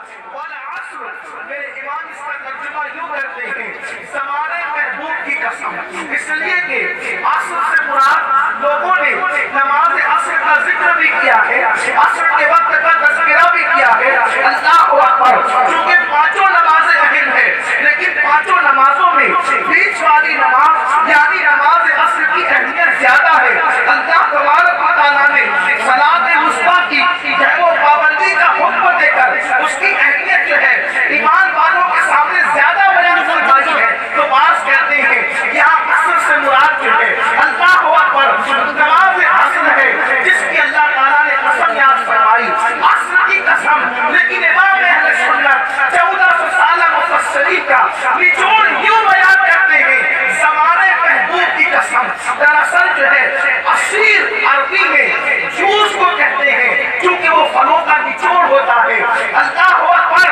والعصر، میرے امام اس کا ترجمہ یوں کرتے ہیں زمانے محبوب کی قسم، اس لیے کہ عصر سے مراد لوگوں نے نماز عصر کا ذکر بھی کیا ہے، عصر کے وقت کا تذکرہ بھی کیا ہے۔ اللہ اکبر، چونکہ پانچوں نمازیں اہم ہیں، لیکن پانچوں نمازوں میں بیچ والی نماز یعنی نماز عصر کی اہمیت زیادہ ہے۔ اللہ تبارک و تعالیٰ نے صلاۃ الوسطیٰ کی جو پابندی کا حکم دے کر اس کی اہمیت جو ہے ایمان والوں کے سامنے زیادہ بیان فرمائی ہے۔ تو بعض کہتے ہیں یہاں عصر سے مراد جو ہے اللہ اکبر نماز عصر ہے، جس کی اللہ تعالیٰ نے قسم یاد فرمائی، عصر کی قسم۔ لیکن امام اہل سنت 1400 سالہ مفسرین کا نچوڑ یوں بیان کرتے ہیں زمانے محبوب کی قسم۔ دراصل جو ہے عصیر عربی میں جوس کو کہتے ہیں، کیونکہ وہ پھلوں کا نچوڑ ہوتا ہے۔ اللہ اکبر،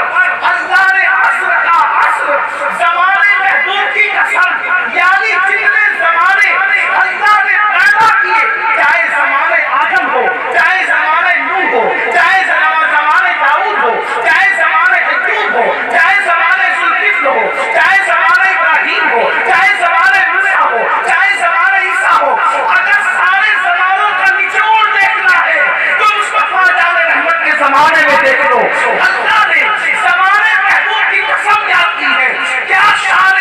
اللہ نے عصر کا عصر زمانے محبوب کی قسم، یعنی جتنے زمانے اللہ نے پیدا کیے، چاہے زمانے آدم ہو، چاہے زمانے نوح ہو، چاہے زمانے داؤد ہو، چاہے زمانے ایوب ہو، چاہے زمانے ذوالکفل ہو، چاہے زمانے ابراہیم ہو، چاہے زمانے موسیٰ ہو، چاہے زمانے عیسیٰ ہو، اگر سارے زمانوں کا نچوڑ دیکھنا ہے تو مصطفیٰ جان رحمت کے زمانے میں دیکھ لو۔ اللہ نے زمانے محبوب کی قسم یاد کی ہے۔ کیا شان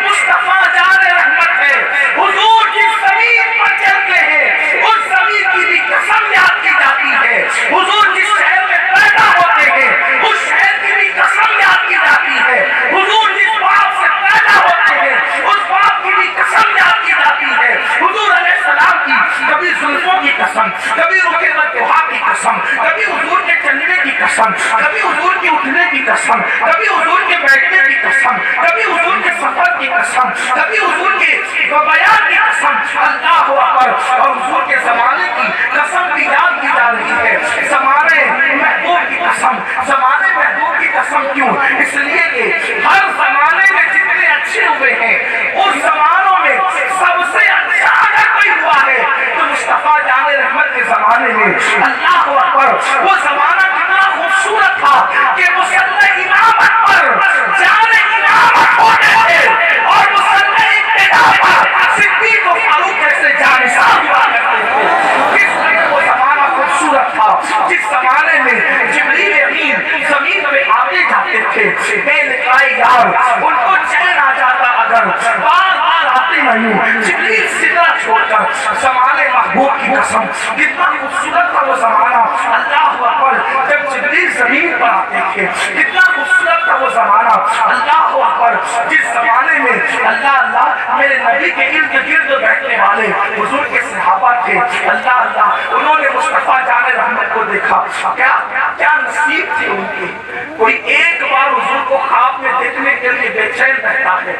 مصطفیٰ جان رحمت ہے، حضور جس زمین پر چلتے ہیں اس زمین کی بھی قسم یاد کی جاتی ہے، حضور جس شہر میں پیدا ہوتے ہیں اس شہر کی بھی قسم یاد کی جاتی ہے، حضور جس باپ سے پیدا ہوتے ہیں اس باپ کی بھی قسم یاد کی جاتی ہے۔ حضور علیہ السلام کی کبھی زلفوں کی قسم، کبھی رکے والضحیٰ کی قسم، کبھی حضور کے چلنے کی قسم، کبھی حضور کے اٹھنے کی قسم، کبھی حضور کے بیٹھنے کی قسم، کبھی حضور کے سفر کی قسم، کبھی حضور کے بیان کی قسم۔ اللہ اکبر، اور حضور کے زمانے کی قسم بھی یاد کی جا رہی ہے۔ زمانے محبوب کی قسم، زمانے محبوب کی قسم کیوں؟ اس لیے کہ ہر زمانے میں جتنے اچھے ہوئے ہیں اس زمانوں میں سب سے اچھا اگر کوئی ہوا ہے تو مصطفیٰ جان رحمت کے زمانے میں۔ اللہ اکبر، وہ زمانہ کتنا خوبصورت تھا کہ مصلی امامت پر جان امامت ہوتے تھے اور مصلی ابتدا پر صدیق و فاروق جیسے جانشین ہوا کرتے تھے۔ کس طرح وہ زمانہ خوبصورت تھا جس زمانے میں جبریل امین زمین پہ آتے جاتے تھے، بے لقائے یار ان کو چین آ جاتا اگر بار بار آتے نہیں، جبریل سدرہ چھوڑ کر زمانے محبوب کی قسم کتنا خوبصورت تھا وہ زمانہ۔ اللہ اکبر، جب جبریل زمین پر آتے تھے کتنا خوبصورت تھا وہ زمانہ۔ اللہ اکبر، جس زمانے میں اللہ میرے نبی کے ارد گرد بیٹھنے والے حضور کے صحابہ تھے، اللہ انہوں نے مصطفیٰ جان رحمت کو دیکھا، کیا نصیب تھی ان کی۔ کوئی ایک بار حضور کو خواب میں دیکھنے کے لیے بے چین رہتا ہے،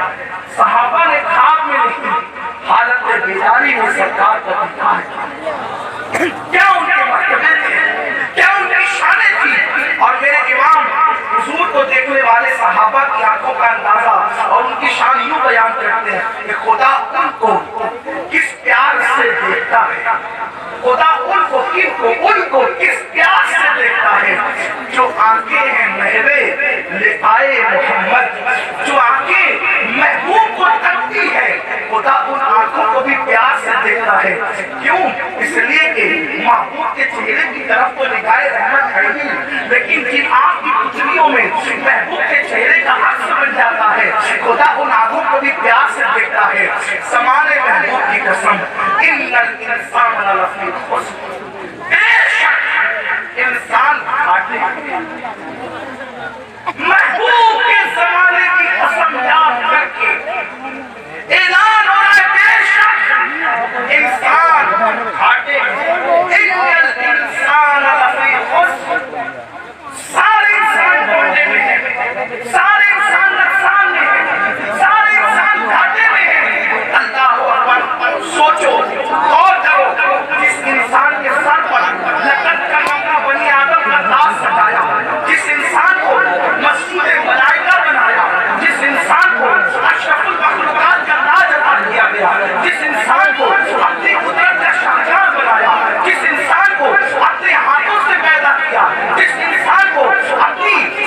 صحابہ نے خواب میں نہیں حالت بیداری میں سرکار کو دیکھا ہے۔ کیا ان کے مرتبے تھے، کیا ان کی شانیں تھی، اور میرے امام حضور کو دیکھنے والے صحابہ کی آنکھوں کا اندازہ اور ان کی شان یوں بیان کرتے ہیں کہ خدا ان کو کس پیار سے دیکھتا ہے، خدا ان کو کس پیار سے دیکھتا ہے، جو آنکھیں ہیں مہرے لقائے محمد، جو آنکھیں محبوب کو تکتی ہے، خدا ان آنکھوں کو بھی پیار سے دیکھتا ہے۔ کیوں؟ اس لیے کہ محبوب کے چہرے کی طرف تو نگاہ رحمت ہے ہی، لیکن جن آنکھ کی پتلیوں میں محبوب کے چہرے کا عکس بن جاتا ہے، خدا ان آنکھوں کو بھی پیار سے دیکھتا ہے۔ زمانے محبوب کی قسم، ان الانسان لفی خسر، بے شک انسان گھاٹے محبوب کے زمانے کی قسم یاد کر کے اعلان ہو رہا ہے، بے شک انسان گھاٹے، ان الانسان لفی خسر، سارے انسان گھاٹے میں ہیں، سارے انسان نقصان میں ہیں، سارے انسان گھاٹے میں ہیں۔ اللہ اکبر، سوچو، غور کرو، جس انسان کے سر پر لقد کرمنا بنی آدم کا تاج سجایا، جس انسان کو مسجود ملائکہ بنایا، جس انسان کو اشرف المخلوقات کا تاج عطا کیا گیا، جس انسان کو اپنی قدرت کا شاہجہاں بنایا، جس انسان کو اپنے ہاتھوں سے پیدا کیا، جس انسان کو اپنی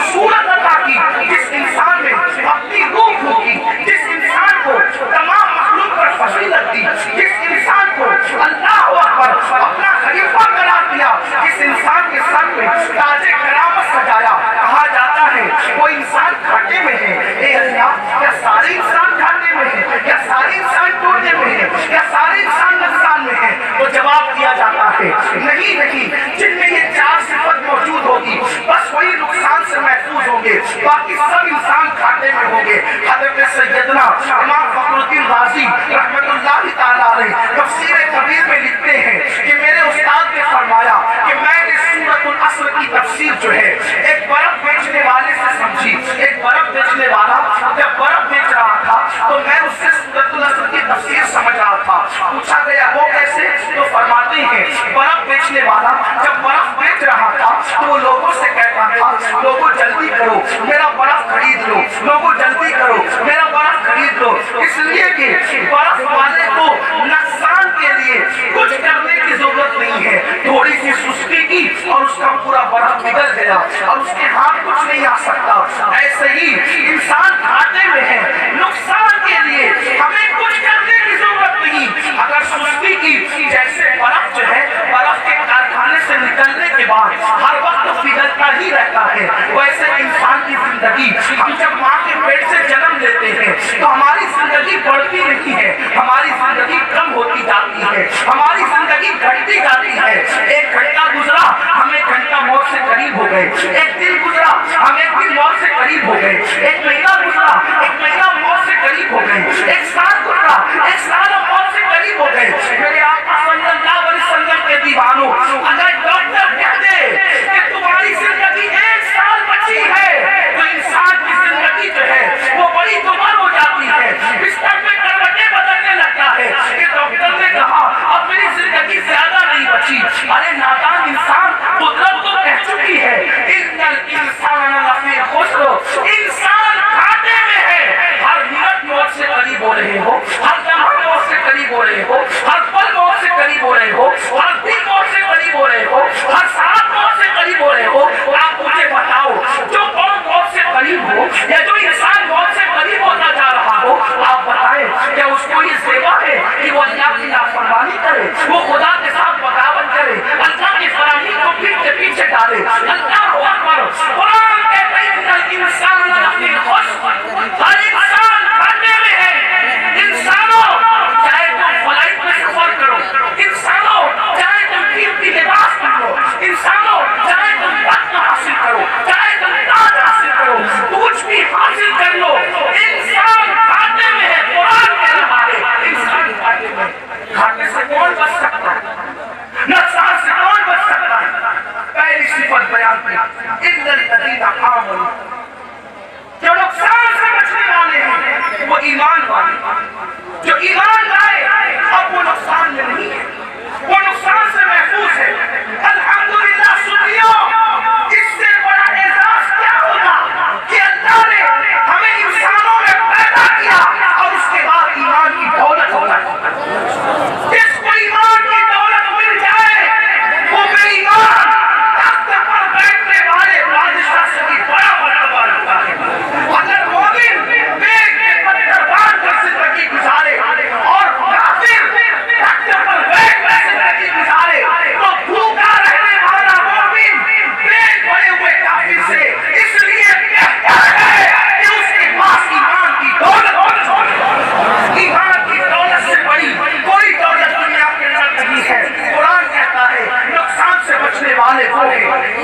باقی سب انسان گھاٹے میں ہوں گے۔ حضرت سیدنا امام فخر الدین رازی رحمت اللہ تعالیٰ علیہ تفسیر کبیر میں لکھتے ہیں کہ میرے استاد نے فرمایا کہ میں نے سورۃ العصر کی تفسیر جو ہے ایک برف بیچنے والے سے سمجھی۔ ایک برف بیچنے والا جب برف بیچ رہا تھا تو میں اس سے سورۃ العصر کی تفسیر سمجھ رہا تھا۔ پوچھا گیا وہ کیسے؟ تو فرماتے ہیں برف بیچنے والا جب برف بیچ رہا تھا تو وہ لوگوں سے کہتا تھا لوگوں جلدی کرو میرا برف خرید لو، لوگوں جلدی کرو میرا برف خرید لو، اس لیے کہ برف والے کو نقصان کے لیے کچھ کرنے کی ضرورت نہیں ہے۔ تھوڑی سی سستی کی اور اس کا پورا برف پگھل گیا اور اس کے ہاتھ کچھ نہیں آ سکتا۔ ایسے ہی انسان گھاٹے میں ہے، نقصان کے لیے ہمیں کچھ کرنے کی ضرورت نہیں۔ اگر سستی کی جیسے برف جو ہے برف کے کارخانے سے نکلنے کے بعد ہر وقت پگھلتا ہی رہتا ہے، ویسے انسان کی زندگی ہم جب ماں کے پیٹ سے جنم لیتے ہیں تو ہماری زندگی بڑھتی نہیں ہے، ہماری زندگی کم ہوتی جاتی ہے، ہماری زندگی گھٹتی جاتی ہے۔ ایک گھنٹہ گزرا ہم ایک گھنٹہ موت سے قریب ہو گئے، ایک دن گزرا ہم ایک دن موت سے قریب ہو گئے، ایک مہینہ گزرا ایک مہینہ موت سے قریب ہو گئے، ایک سال گزرا ایک سال موت سے قریب ہو گئے۔ میرے آقا صلی اللہ علیہ وسلم کے دیوانوں، اگر ڈاکٹر کہہ دے کہ تمہاری زندگی ایک سال بچی ہے تو انسان کی زندگی جو ہے وہ بڑی دمر ہو جاتی ہے، بستر میں کروٹیں بدلنے لگتا ہے کہ ڈاکٹر نے کہا اب میری زندگی زیادہ نہیں بچی۔ ارے نادان انسان، قدرت تو کہہ چکی ہے ان الانسان لفی خسر، انسان گھاٹے میں ہے۔ ہر منٹ موت سے قریب ہو رہے ہو، ہر لمحہ موت سے قریب ہو رہے ہو، ہر پل موت سے قریب ہو رہے ہو، ہر دن موت سے قریب ہو رہے ہو، ہر ساتھ موت سے قریب ہو رہے ہو۔ آپ مجھے بتاؤ جو قوم موت سے قریب ہو یا جو انسان موت سے قریب ہوتا جا رہا ہو، آپ بتائیں کیا اس کو یہ زیبا ہے کہ وہ اللہ کی نافرمانی کرے، وہ خدا کے ساتھ بغاوت کرے، اللہ کی فراہمی کو پیٹ کے پیچھے ڈالے؟ اللہ اکبر۔ قرآن کہتا ہے ان الانسان لفی خسر، ہر انسان گھاٹے میں ہے۔ انسانوں چاہے تم فلائٹ میں سفر کرو، انسانوں چاہے تم قیمتی لباس پہنو، انسانوں چاہے تم وقت حاصل کرو، چاہے تم تاج حاصل کرو، کچھ بھی حاصل کر لو، انسان گھاٹے میں ہے۔ قرآن کہہ رہا ہے انسان گھاٹے میں۔ گھاٹے سے کون بچ سکتا ہے؟ نقصان سے کون بچ سکتا ہے؟ پہلی صفت بیان کی اِنَّ الَّذِينَ آمَنُوا، جو نقصان سے بچنے والے ہیں وہ ایمان والے، جو ایمان لائے اب وہ نقصان میں نہیں ہے، وہ نقصان سے محفوظ ہے۔ الحمدللہ سنیو، اس سے بڑا اعزاز کیا ہوگا کہ اللہ نے ہمیں انسانوں میں پیدا کیا اور اس کے بعد ایمان کی دولت ہوتا ہے۔ جس کو ایمان کی دولت مل جائے وہ بے ایمان تخت پر بیٹھنے والے بادشاہ سے بھی بڑا مرتبہ رکھتا ہے۔ اگر مومن بیگ میں پتھر باندھ کر زندگی گزارے اور کافر تخت پر بیٹھ کر زندگی گزارے تو بھوکا رہنے والا مومن بیگ بھرے ہوئے کافر سے اس لیے بہتر ہے کہ اس کے پاس ایمان کی دولت ہو۔ ایمان کی دولت سے بڑی کوئی دولت دنیا کے اندر نہیں ہے۔ قرآن کہتا ہے نقصان سے بچنے والے وہ ہیں